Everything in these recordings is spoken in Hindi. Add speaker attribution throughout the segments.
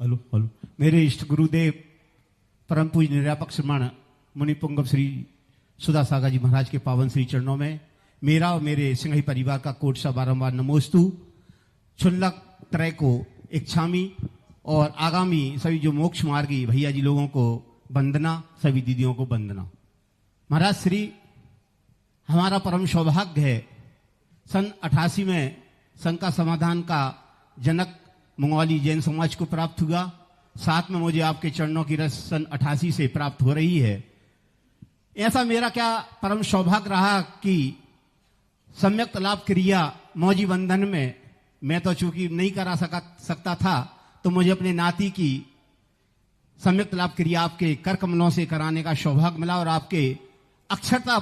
Speaker 1: Hello hello. मेरे इष्ट गुरुदेव परम पूज निरापक श्रमण मुनि पुंगव श्री सुधा सागर जी महाराज के पावन श्री चरणों में मेरा और मेरे सिंघई परिवार का कोट सा बारंबार नमोस्तु। छुल्लक त्रय को इच्छामी और आगामी सभी जो मोक्ष मार्गी भैया जी लोगों को वंदना, सभी दीदियों को वंदना। महाराज श्री हमारा परम सौभाग्य है, सन 88 में संघ का समाधान का जनक मंगोली जैन समाज को प्राप्त हुआ। साथ में मुझे आपके चरणों की रस सन 88 से प्राप्त हो रही है। ऐसा मेरा क्या परम सौभाग्य रहा कि सम्यक लाभ क्रिया मौजी बंधन में मैं तो चूंकि नहीं करा सकता था, तो मुझे अपने नाती की सम्यक लाभ क्रिया आपके कर कमलों से कराने का सौभाग्य मिला और आपके अक्षरता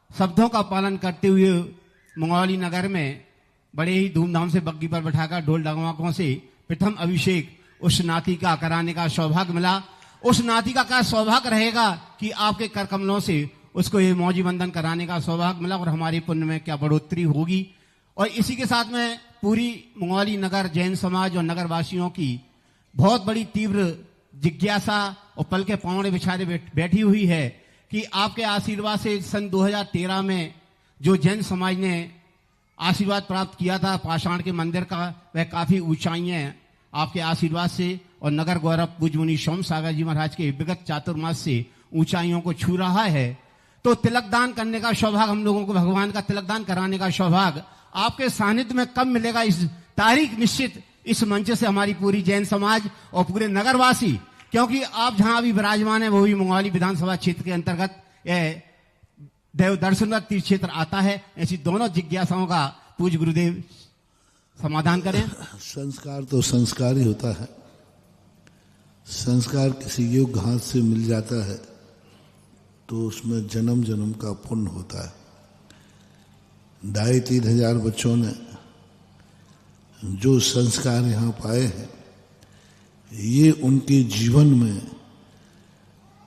Speaker 1: शब्दों का पालन करते हुए मंगोली नगर में बड़े ही धूमधाम से बग्गी पर बैठाकर ढोल डगमगों से प्रथम अभिषेक उस नाती का कराने का सौभाग्य मिला। उस नाती का क्या सौभाग्य रहेगा कि आपके कर कमलों से उसको ये मौजी बंधन कराने का सौभाग्य मिला और हमारे पुण्य में क्या बढ़ोतरी होगी। और इसी के साथ में पूरी मंगोली नगर जैन समाज और नगर वासियों की बहुत बड़ी तीव्र जिज्ञासा और पल के पौड़े बिछारे बैठी हुई है कि आपके आशीर्वाद से सन 2013 में जो जैन समाज ने आशीर्वाद प्राप्त किया था पाषाण के मंदिर का, वह काफी ऊंचाइयां आपके आशीर्वाद से और नगर गौरव पूज्य मुनि सोम सागर जी महाराज के विगत चातुर्मास से ऊंचाइयों को छू रहा है। तो तिलकदान करने का सौभाग्य हम लोगों को, भगवान का तिलकदान कराने का सौभाग्य आपके सानिध्य में कब मिलेगा। इस तारीख निश्चित इस मंच से हमारी पूरी जैन समाज और पूरे नगरवासी, क्योंकि आप जहां अभी विराजमान है वो भी मंगोली विधानसभा क्षेत्र के अंतर्गत देव दर्शन तीर्थ क्षेत्र आता है। ऐसी दोनों जिज्ञासाओं का पूज्य गुरुदेव समाधान करें।
Speaker 2: संस्कार तो संस्कार ही होता है। संस्कार किसी योग्य हाथ से मिल जाता है तो उसमें जन्म जन्म का पुण्य होता है। 2,500 बच्चों ने जो संस्कार यहाँ पाए हैं, ये उनके जीवन में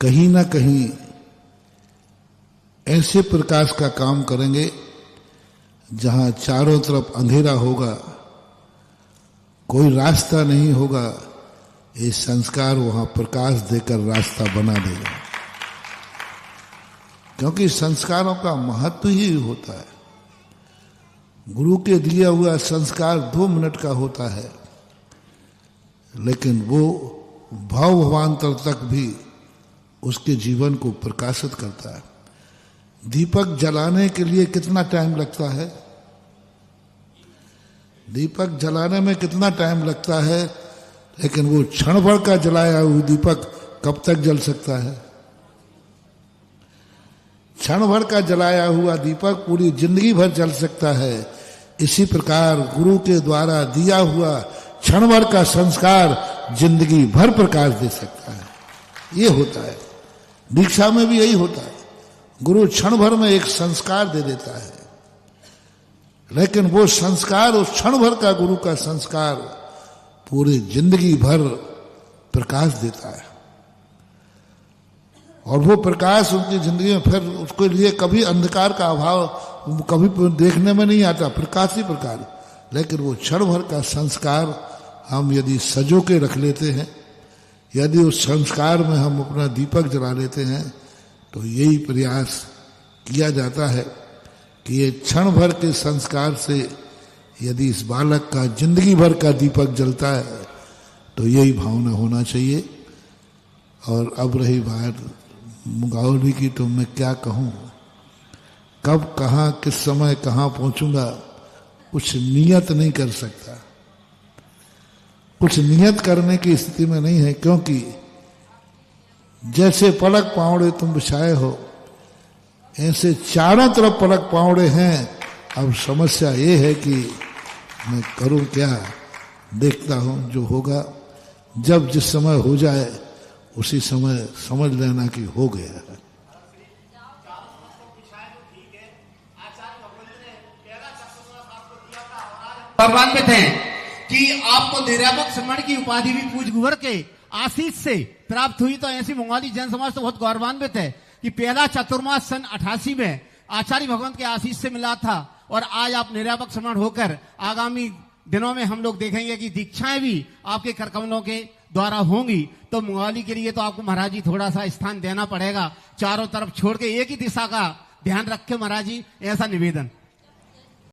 Speaker 2: कहीं ना कहीं ऐसे प्रकाश का काम करेंगे जहां चारों तरफ अंधेरा होगा, कोई रास्ता नहीं होगा, ये संस्कार वहां प्रकाश देकर रास्ता बना देगा। क्योंकि संस्कारों का महत्व ही होता है। गुरु के दिया हुआ संस्कार 2 मिनट का होता है, लेकिन वो भाव भावांतर तक भी उसके जीवन को प्रकाशित करता है। दीपक जलाने के लिए कितना टाइम लगता है? दीपक जलाने में कितना टाइम लगता है, लेकिन वो क्षण भर का जलाया हुआ दीपक कब तक जल सकता है? क्षण भर का जलाया हुआ दीपक पूरी जिंदगी भर जल सकता है। इसी प्रकार गुरु के द्वारा दिया हुआ क्षण भर का संस्कार जिंदगी भर प्रकाश दे सकता है। ये होता है। दीक्षा में भी यही होता है। गुरु क्षण भर में एक संस्कार दे देता है, लेकिन वो संस्कार, उस क्षण भर का गुरु का संस्कार पूरी जिंदगी भर प्रकाश देता है। और वो प्रकाश उनकी जिंदगी में फिर उसके लिए कभी अंधकार का अभाव कभी देखने में नहीं आता, प्रकाश ही प्रकाश। लेकिन वो क्षण भर का संस्कार हम यदि सजो के रख लेते हैं, यदि उस संस्कार में हम अपना दीपक जला लेते हैं, तो यही प्रयास किया जाता है कि ये क्षण भर के संस्कार से यदि इस बालक का जिंदगी भर का दीपक जलता है, तो यही भावना होना चाहिए। और अब रही बात मंगोली की, तो मैं क्या कहूँ, कब कहाँ किस समय कहाँ पहुंचूंगा कुछ नियत नहीं कर सकता। कुछ नियत करने की स्थिति में नहीं है, क्योंकि जैसे पलक पावड़े तुम बिछाए हो, ऐसे चारों तरफ पलक पावड़े हैं। अब समस्या ये है कि मैं करूं क्या, देखता हूं जो होगा। जब जिस समय हो जाए उसी समय समझ लेना कि हो गया है।
Speaker 1: गौरवान्वित हैं कि आपको निरापक श्रमण की उपाधि भी पूज्य गुवर के आशीष से प्राप्त हुई। तो ऐसी मंगोली जैन समाज तो बहुत गौरवान्वित है कि पहला चतुर्मास सन 88 में आचार्य भगवंत के आशीष से मिला था और आज आप निरापक श्रमण होकर आगामी दिनों में हम लोग देखेंगे कि दीक्षाएं भी आपके करकमलों के द्वारा होंगी तो मंगोली के लिए तो आपको महाराज जी थोड़ा सा स्थान देना पड़ेगा। चारों तरफ छोड़ के एक ही दिशा का ध्यान रखे महाराज जी, ऐसा निवेदन।